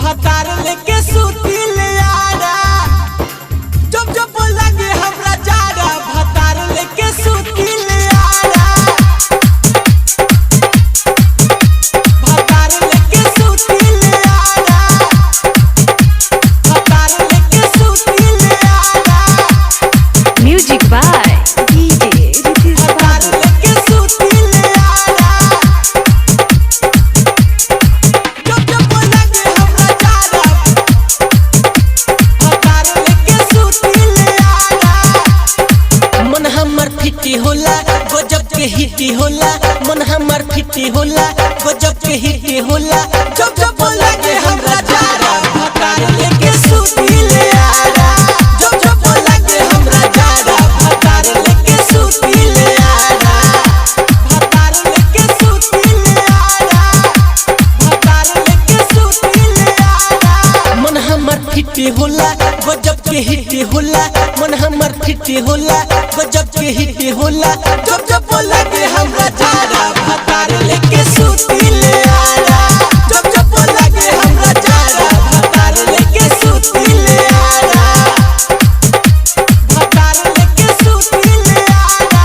भतार लेके सूती ले आरा जब जब लगे हमरा जारा भतार लेके सूती ले आरा भतार लेके सूती ले आरा भतार लेके सूती ले आरा म्यूजिक बाय डीजे भतार लेके सूती ले आरा जब जब लगे हमरा जारा भतार लेके सूती ले आरा मन हमर फिटी होला गजब के हिटी होला मन हमर फिटी होला गजब के हिटी होला जब जब लगे हमरा जारा भतार लेके सूती ले आरा जब जब लगे हमरा जारा भतार लेके सूती ले आरा भतार लेके सूती ले आरा भतार लेके सूती ले आरा मन हमर फिटी होला गजब के हिटी होला मन हमर फिटी होला गजब के हिटी होला जब जब लगे हमरा जारा भतार लेके सूती ले आरा जब जब लगे हमरा जारा भतार लेके सूती ले आरा भतार लेके सूती ले आरा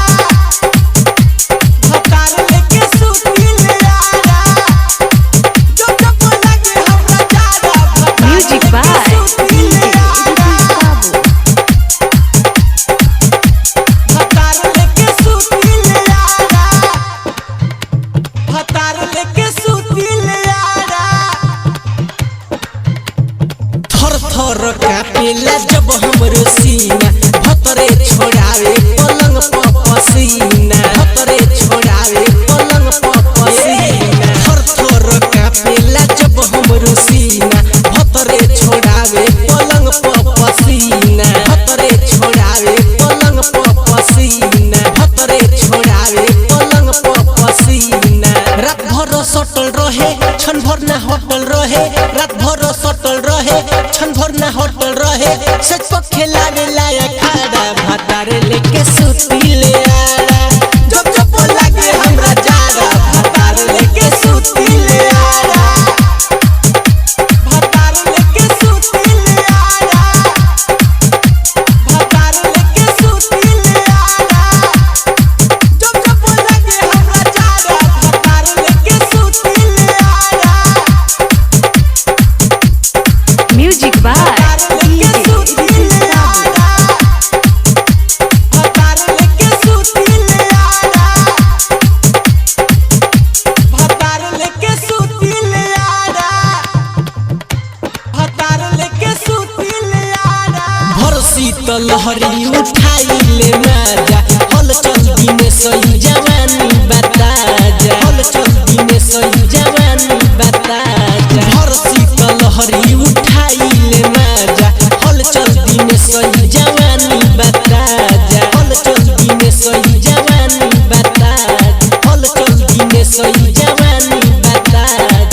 भतार लेके सूती ले आरा जब जब लगे हमरा जारा भतार म्यूजिक बाय सूती ले आरा भतार लेके सूती ले आरा भतार लेके सूती ले आरा थर थर कापेला जब हमरो सीना भतरे छोड़ावे पलंग पर पसीना भतरे छोड़ावे पलंग पर पसीना थर थर कापेला जब हमरो सीना भतरे छोड़ावे पलंग पर पसीना भतरे छोड़ावे पलंग पर पसीना भतरे छोड़ावे पलंग पर पसीना रात भर सटल रहे क्षण भर ना होटल रहे रात भर सटल रहे क्षण भर ना होटल रहे सच पर खेलावे लायक खाड़ा भतार लेके सूती ले आरा जब जब लगे हमरा जारा भतार लेके सूती ले आरा भतार लेके सूती ले आरा भतार लेके सूती ले आरा जब जब लगे हमरा जारा भतार लेके सूती ले आरा म्यूजिक बाय भतार लेके सूती ले आरा भतार लेके सूती ले आरा भतार लेके सूती ले आरा भतार लेके सूती ले आरा भर शीतल लहरी उठाई ले माजा हल चल दिने सही जवानी बता जा हल चल दिने सही जवानी बता जा भर शीतल लहरी उठाई ले माजा हल चल दिने सही जवानी बता जा हल चल दिने सही जवानी बता जा हल चल दिने सही जवानी बता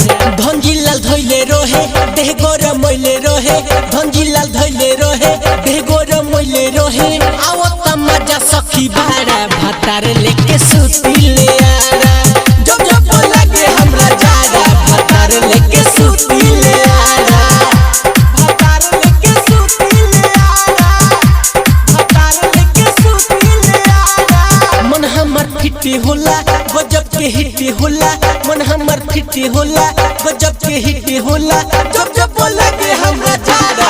जा धनजीलाल धइले रहे देह गरम मैले रहे धनजीलाल धइले रहे देह गरम मैले रहे आवत मजा सखी बारा भतार लेके सूती ले आरा जब जब लगे हमरा जारा भतार लेके सूती ले आरा भतार लेके सूती ले आरा भतार लेके सूती ले आरा मन हमर फिटी होला गजब के हिटी होला मन हमर फिटी होला गजब के हिटी होला जब जब लगे हमरा जारा